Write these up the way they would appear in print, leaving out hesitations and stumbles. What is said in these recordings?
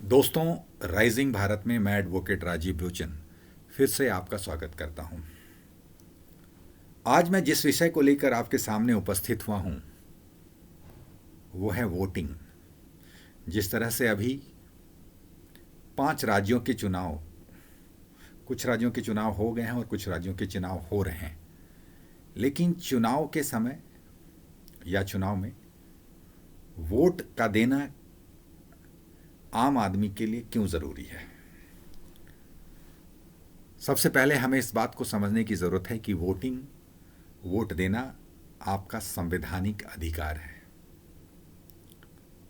दोस्तों, राइजिंग भारत में मैं एडवोकेट राजीव लोचन फिर से आपका स्वागत करता हूं। आज मैं जिस विषय को लेकर आपके सामने उपस्थित हुआ हूं वो है वोटिंग। जिस तरह से अभी 5 राज्यों के चुनाव, कुछ राज्यों के चुनाव हो गए हैं और कुछ राज्यों के चुनाव हो रहे हैं, लेकिन चुनाव के समय या चुनाव में वोट का देना आम आदमी के लिए क्यों ज़रूरी है। सबसे पहले हमें इस बात को समझने की ज़रूरत है कि वोट देना आपका संवैधानिक अधिकार है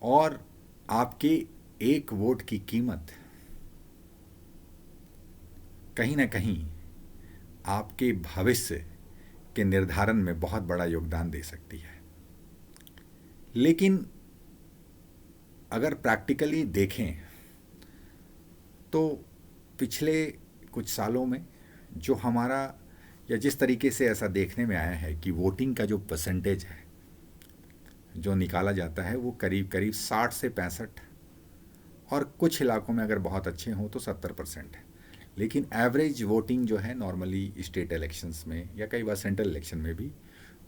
और आपके एक वोट की कीमत कहीं ना कहीं आपके भविष्य के निर्धारण में बहुत बड़ा योगदान दे सकती है। लेकिन अगर प्रैक्टिकली देखें तो पिछले कुछ सालों में जो हमारा या जिस तरीके से ऐसा देखने में आया है कि वोटिंग का जो परसेंटेज है जो निकाला जाता है वो करीब करीब 60 से 65 और कुछ इलाकों में अगर बहुत अच्छे हों तो 70% है। लेकिन एवरेज वोटिंग जो है नॉर्मली स्टेट इलेक्शंस में या कई बार सेंट्रल इलेक्शन में भी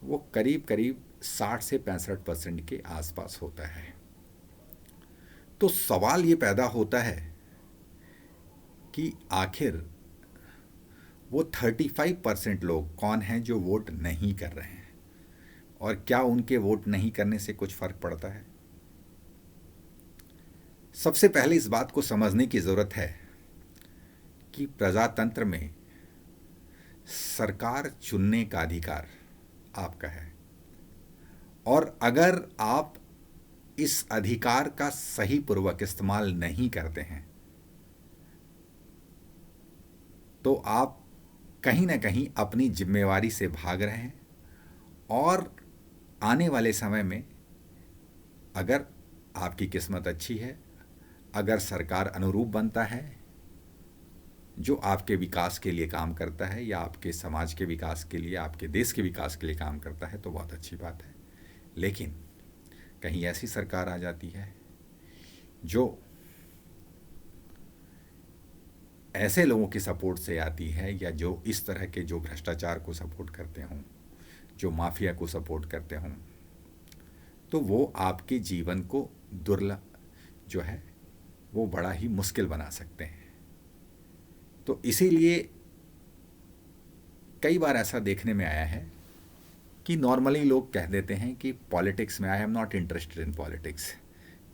वो करीब करीब 60 से 65% के आसपास होता है। तो सवाल ये पैदा होता है कि आखिर वो 35% लोग कौन हैं जो वोट नहीं कर रहे हैं और क्या उनके वोट नहीं करने से कुछ फर्क पड़ता है। सबसे पहले इस बात को समझने की ज़रूरत है कि प्रजातंत्र में सरकार चुनने का अधिकार आपका है और अगर आप इस अधिकार का सही पूर्वक इस्तेमाल नहीं करते हैं तो आप कहीं ना कहीं अपनी जिम्मेवारी से भाग रहे हैं और आने वाले समय में अगर आपकी किस्मत अच्छी है, अगर सरकार अनुरूप बनता है जो आपके विकास के लिए काम करता है या आपके समाज के विकास के लिए, आपके देश के विकास के लिए काम करता है तो बहुत अच्छी बात है। लेकिन कहीं ऐसी सरकार आ जाती है जो ऐसे लोगों के सपोर्ट से आती है या जो इस तरह के जो भ्रष्टाचार को सपोर्ट करते हों, जो माफिया को सपोर्ट करते हों, तो वो आपके जीवन को दुर्लभ जो है वो बड़ा ही मुश्किल बना सकते हैं। तो इसीलिए कई बार ऐसा देखने में आया है कि नॉर्मली लोग कह देते हैं कि पॉलिटिक्स में I am not interested in politics,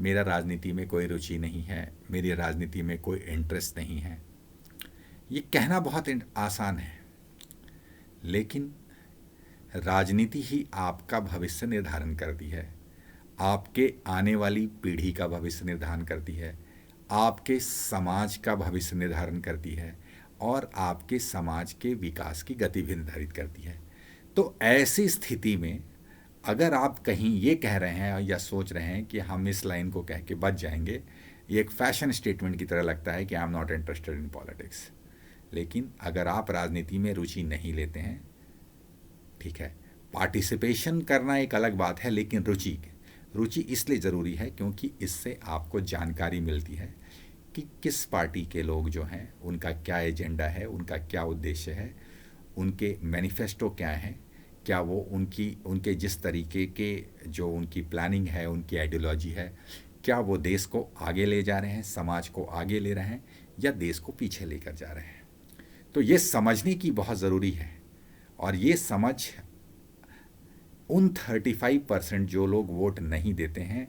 मेरा राजनीति में कोई रुचि नहीं है, मेरी राजनीति में कोई इंटरेस्ट नहीं है। ये कहना बहुत आसान है, लेकिन राजनीति ही आपका भविष्य निर्धारण करती है, आपके आने वाली पीढ़ी का भविष्य निर्धारण करती है, आपके समाज का भविष्य निर्धारण करती है और आपके समाज के विकास की गति भी निर्धारित करती है। तो ऐसी स्थिति में अगर आप कहीं ये कह रहे हैं या सोच रहे हैं कि हम इस लाइन को कह के बच जाएंगे, ये एक फैशन स्टेटमेंट की तरह लगता है कि I am not interested in politics. लेकिन अगर आप राजनीति में रुचि नहीं लेते हैं, ठीक है, पार्टिसिपेशन करना एक अलग बात है, लेकिन रुचि इसलिए ज़रूरी है क्योंकि इससे आपको जानकारी मिलती है कि किस पार्टी के लोग जो हैं उनका क्या एजेंडा है, उनका क्या उद्देश्य है, उनके मैनिफेस्टो क्या हैं, क्या वो उनके जिस तरीके के जो उनकी प्लानिंग है, उनकी आइडियोलॉजी है, क्या वो देश को आगे ले जा रहे हैं, समाज को आगे ले रहे हैं या देश को पीछे लेकर जा रहे हैं। तो ये समझने की बहुत ज़रूरी है और ये समझ उन 35% जो लोग वोट नहीं देते हैं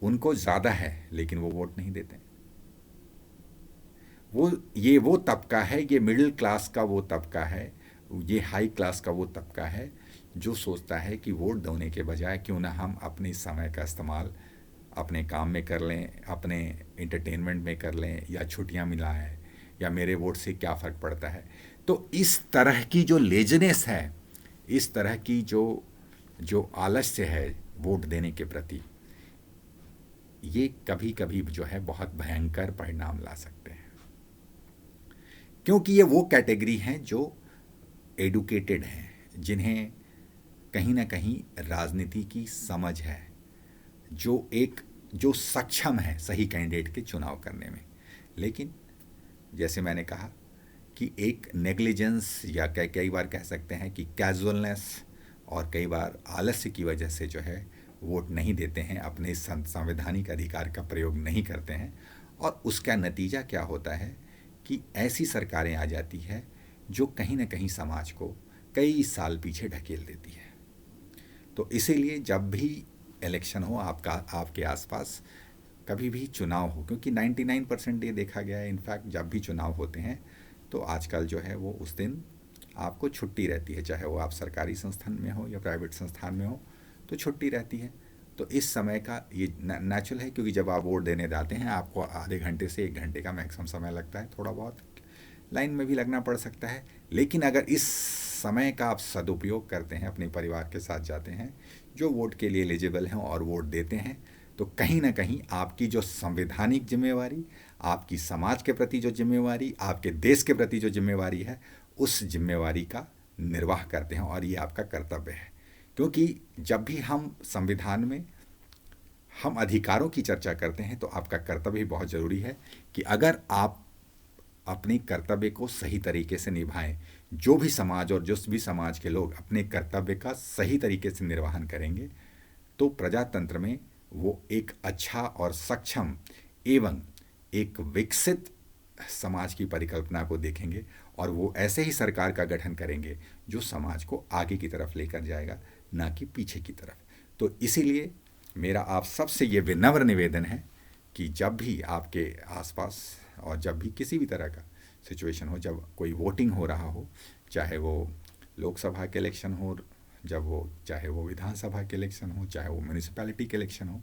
उनको ज़्यादा है, लेकिन वो वोट नहीं देते। वो तबका है, ये मिडिल क्लास का वो तबका है, ये हाई क्लास का वो तबका है जो सोचता है कि वोट देने के बजाय क्यों ना हम अपने समय का इस्तेमाल अपने काम में कर लें, अपने इंटरटेनमेंट में कर लें या छुट्टियां मिलाएं या मेरे वोट से क्या फ़र्क पड़ता है। तो इस तरह की जो लेजनेस है, इस तरह की जो आलस्य है वोट देने के प्रति, ये कभी कभी जो है बहुत भयंकर परिणाम ला सकते हैं, क्योंकि ये वो कैटेगरी हैं जो एडुकेटेड हैं, जिन्हें कहीं ना कहीं राजनीति की समझ है, जो एक जो सक्षम है सही कैंडिडेट के चुनाव करने में। लेकिन जैसे मैंने कहा कि एक नेग्लिजेंस या कई बार कह सकते हैं कि कैजुअलनेस और कई बार आलस्य की वजह से जो है वोट नहीं देते हैं, अपने संवैधानिक अधिकार का प्रयोग नहीं करते हैं, और उसका नतीजा क्या होता है कि ऐसी सरकारें आ जाती है जो कहीं ना कहीं समाज को कई साल पीछे ढकेल देती है। तो इसीलिए जब भी इलेक्शन हो आपके आसपास कभी भी चुनाव हो, क्योंकि 99% ये देखा गया है, इनफैक्ट जब भी चुनाव होते हैं तो आजकल जो है वो उस दिन आपको छुट्टी रहती है, चाहे वो आप सरकारी संस्थान में हो या प्राइवेट संस्थान में हो, तो छुट्टी रहती है। तो इस समय का ये नेचुरल है, क्योंकि जब आप वोट देने जाते हैं आपको आधे घंटे से 1 घंटे का मैक्सिमम समय लगता है, थोड़ा बहुत लाइन में भी लगना पड़ सकता है। लेकिन अगर इस समय का आप सदुपयोग करते हैं, अपने परिवार के साथ जाते हैं जो वोट के लिए एलिजिबल हैं और वोट देते हैं, तो कहीं ना कहीं आपकी जो संवैधानिक जिम्मेवारी, आपकी समाज के प्रति जो जिम्मेवारी, आपके देश के प्रति जो जिम्मेवारी है, उस जिम्मेवारी का निर्वाह करते हैं, और ये आपका कर्तव्य है। क्योंकि जब भी हम संविधान में हम अधिकारों की चर्चा करते हैं तो आपका कर्तव्य भी बहुत ज़रूरी है कि अगर आप अपने कर्तव्य को सही तरीके से निभाएं, जो भी समाज और जिस भी समाज के लोग अपने कर्तव्य का सही तरीके से निर्वहन करेंगे, तो प्रजातंत्र में वो एक अच्छा और सक्षम एवं एक विकसित समाज की परिकल्पना को देखेंगे, और वो ऐसे ही सरकार का गठन करेंगे जो समाज को आगे की तरफ लेकर जाएगा, ना कि पीछे की तरफ। तो इसीलिए मेरा आप सबसे ये विनम्र निवेदन है कि जब भी आपके आसपास और जब भी किसी भी तरह का सिचुएशन हो, जब कोई वोटिंग हो रहा हो, चाहे वो लोकसभा के इलेक्शन हो, चाहे वो विधानसभा के इलेक्शन हो, चाहे वो म्यूनिसिपैलिटी के इलेक्शन हो,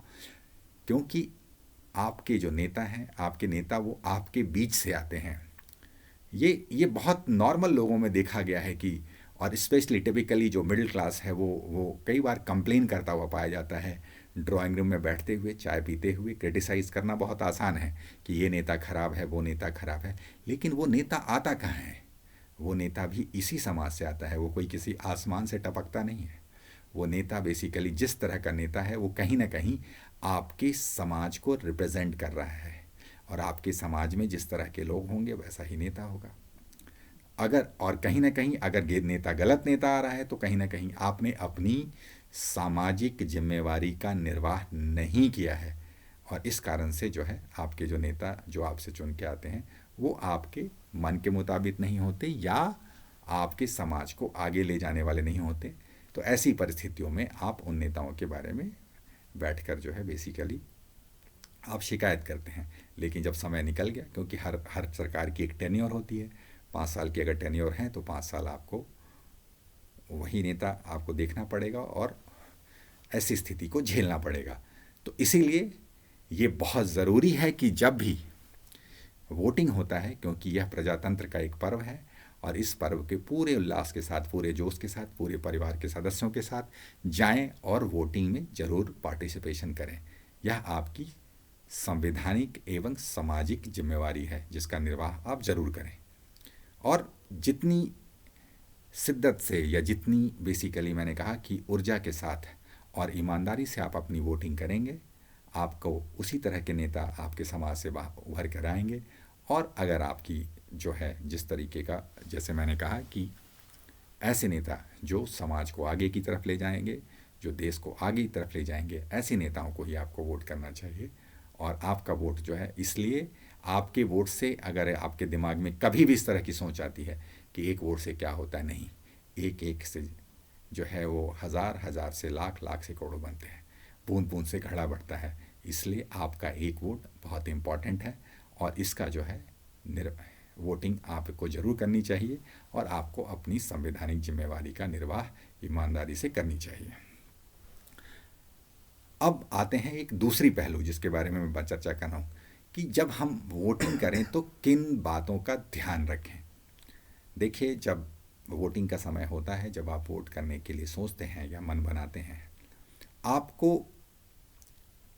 क्योंकि आपके जो नेता हैं, आपके नेता वो आपके बीच से आते हैं। ये बहुत नॉर्मल लोगों में देखा गया है कि, और स्पेशली टिपिकली जो मिडिल क्लास है वो कई बार कंप्लेन करता हुआ पाया जाता है। ड्राइंग रूम में बैठते हुए चाय पीते हुए क्रिटिसाइज़ करना बहुत आसान है कि ये नेता खराब है, वो नेता खराब है, लेकिन वो नेता आता कहाँ है? वो नेता भी इसी समाज से आता है, वो कोई किसी आसमान से टपकता नहीं है। वो नेता बेसिकली जिस तरह का नेता है वो कहीं ना कहीं आपके समाज को रिप्रेजेंट कर रहा है, और आपके समाज में जिस तरह के लोग होंगे वैसा ही नेता होगा। कहीं ना कहीं अगर नेता गलत नेता आ रहा है तो कहीं ना कहीं आपने अपनी सामाजिक जिम्मेवारी का निर्वाह नहीं किया है, और इस कारण से जो है आपके जो नेता जो आपसे चुन के आते हैं वो आपके मन के मुताबिक नहीं होते, या आपके समाज को आगे ले जाने वाले नहीं होते। तो ऐसी परिस्थितियों में आप उन नेताओं के बारे में बैठकर जो है बेसिकली आप शिकायत करते हैं। लेकिन जब समय निकल गया, क्योंकि हर सरकार की एक टेन्योर होती है, 5 साल की अगर टेन्योर है तो 5 साल आपको वही नेता आपको देखना पड़ेगा और ऐसी स्थिति को झेलना पड़ेगा। तो इसीलिए ये बहुत ज़रूरी है कि जब भी वोटिंग होता है, क्योंकि यह प्रजातंत्र का एक पर्व है, और इस पर्व के पूरे उल्लास के साथ, पूरे जोश के साथ, पूरे परिवार के सदस्यों के साथ जाएं और वोटिंग में ज़रूर पार्टिसिपेशन करें। यह आपकी संवैधानिक एवं सामाजिक जिम्मेवारी है जिसका निर्वाह आप ज़रूर करें। और जितनी शिद्दत से, या जितनी बेसिकली मैंने कहा कि ऊर्जा के साथ और ईमानदारी से आप अपनी वोटिंग करेंगे, आपको उसी तरह के नेता आपके समाज से उभर कर आएंगे। और अगर आपकी जो है जिस तरीके का, जैसे मैंने कहा कि ऐसे नेता जो समाज को आगे की तरफ ले जाएंगे, जो देश को आगे की तरफ ले जाएंगे, ऐसे नेताओं को ही आपको वोट करना चाहिए। और आपका वोट जो है, इसलिए आपके वोट से, अगर आपके दिमाग में कभी भी इस तरह की सोच आती है कि एक वोट से क्या होता है, नहीं, एक एक से जो है वो हज़ार हज़ार से लाख लाख से करोड़ों बनते हैं, बूंद बूंद से घड़ा बढ़ता है। इसलिए आपका एक वोट बहुत इम्पॉर्टेंट है, और इसका जो है वोटिंग आपको ज़रूर करनी चाहिए, और आपको अपनी संवैधानिक जिम्मेवारी का निर्वाह ईमानदारी से करनी चाहिए। अब आते हैं एक दूसरी पहलू जिसके बारे में मैं चर्चा कर रहा हूँ कि जब हम वोटिंग करें तो किन बातों का ध्यान रखें। देखिए, जब वोटिंग का समय होता है, जब आप वोट करने के लिए सोचते हैं या मन बनाते हैं, आपको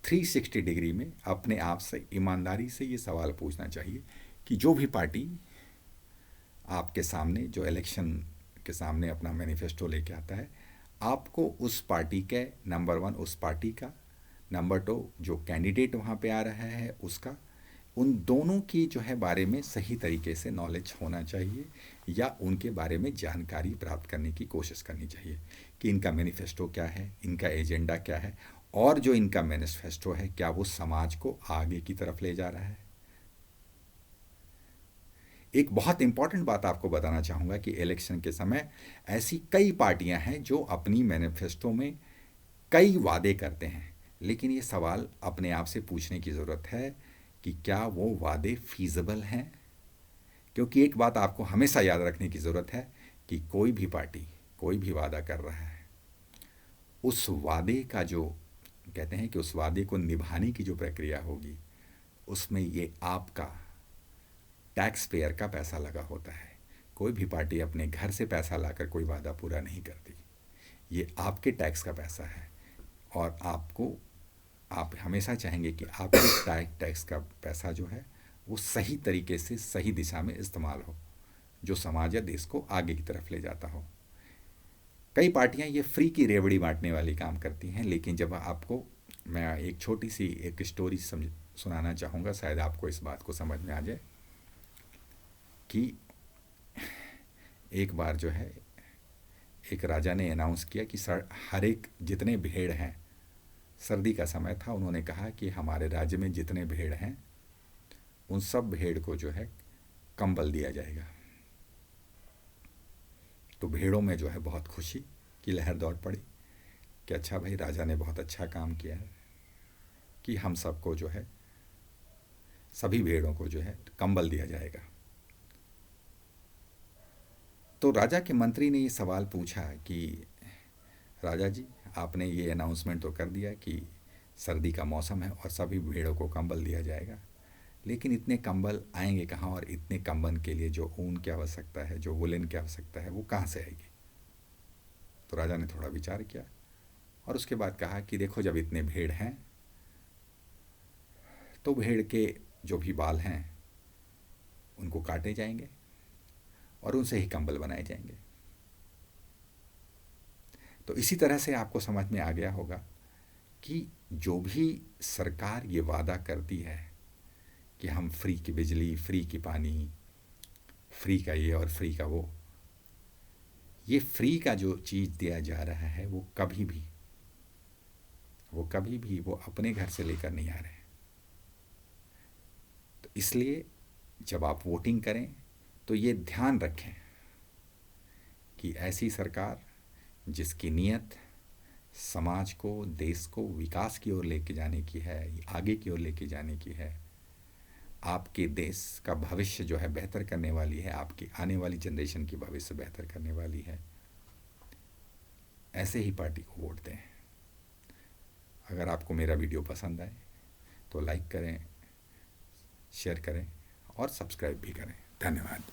360 डिग्री में अपने आप से ईमानदारी से ये सवाल पूछना चाहिए कि जो भी पार्टी आपके सामने, जो इलेक्शन के सामने अपना मैनिफेस्टो लेके आता है, आपको उस पार्टी के नंबर 1 उस पार्टी का नंबर 2, जो कैंडिडेट वहाँ पे आ रहा है उसका, उन दोनों की जो है बारे में सही तरीके से नॉलेज होना चाहिए, या उनके बारे में जानकारी प्राप्त करने की कोशिश करनी चाहिए कि इनका मैनिफेस्टो क्या है, इनका एजेंडा क्या है, और जो इनका मैनिफेस्टो है क्या वो समाज को आगे की तरफ ले जा रहा है। एक बहुत इंपॉर्टेंट बात आपको बताना चाहूँगा कि इलेक्शन के समय ऐसी कई पार्टियां हैं जो अपनी मैनिफेस्टो में कई वादे करते हैं, लेकिन ये सवाल अपने आप से पूछने की ज़रूरत है कि क्या वो वादे फीजिबल हैं। क्योंकि एक बात आपको हमेशा याद रखने की ज़रूरत है कि कोई भी पार्टी कोई भी वादा कर रहा है, उस वादे का जो कहते हैं कि उस वादे को निभाने की जो प्रक्रिया होगी, उसमें ये आपका टैक्स पेयर का पैसा लगा होता है। कोई भी पार्टी अपने घर से पैसा लाकर कोई वादा पूरा नहीं करती, ये आपके टैक्स का पैसा है, और आप हमेशा चाहेंगे कि आपके टैक्स का पैसा जो है वो सही तरीके से सही दिशा में इस्तेमाल हो, जो समाज या देश को आगे की तरफ ले जाता हो। कई पार्टियां ये फ्री की रेवड़ी बांटने वाली काम करती हैं, लेकिन जब आपको मैं एक छोटी सी एक स्टोरी सुनाना चाहूँगा, शायद आपको इस बात को समझ में आ जाए कि एक बार जो है एक राजा ने अनाउंस किया कि हर एक जितने भेड़ हैं, सर्दी का समय था, उन्होंने कहा कि हमारे राज्य में जितने भेड़ हैं उन सब भेड़ को जो है कंबल दिया जाएगा। तो भेड़ों में जो है बहुत खुशी की लहर दौड़ पड़ी कि अच्छा भाई, राजा ने बहुत अच्छा काम किया है कि हम सबको जो है सभी भेड़ों को जो है कंबल दिया जाएगा। तो राजा के मंत्री ने ये सवाल पूछा कि राजा जी, आपने ये अनाउंसमेंट तो कर दिया कि सर्दी का मौसम है और सभी भेड़ों को कंबल दिया जाएगा, लेकिन इतने कंबल आएंगे कहाँ, और इतने कंबल के लिए जो ऊन की आवश्यकता है, जो वुलन की आवश्यकता है, वो कहाँ से आएगी। तो राजा ने थोड़ा विचार किया और उसके बाद कहा कि देखो, जब इतने भेड़ हैं तो भेड़ के जो भी बाल हैं उनको काटे जाएंगे और उनसे ही कंबल बनाए जाएंगे। तो इसी तरह से आपको समझ में आ गया होगा कि जो भी सरकार ये वादा करती है कि हम फ्री की बिजली, फ्री की पानी, फ्री का ये और फ्री का वो, ये फ्री का जो चीज़ दिया जा रहा है वो कभी भी वो अपने घर से लेकर नहीं आ रहे हैं। तो इसलिए जब आप वोटिंग करें तो ये ध्यान रखें कि ऐसी सरकार जिसकी नीयत समाज को, देश को विकास की ओर लेके जाने की है, आगे की ओर लेके जाने की है, आपके देश का भविष्य जो है बेहतर करने वाली है, आपकी आने वाली जनरेशन की भविष्य बेहतर करने वाली है, ऐसे ही पार्टी को वोट दें। अगर आपको मेरा वीडियो पसंद आए तो लाइक करें, शेयर करें और सब्सक्राइब भी करें। धन्यवाद।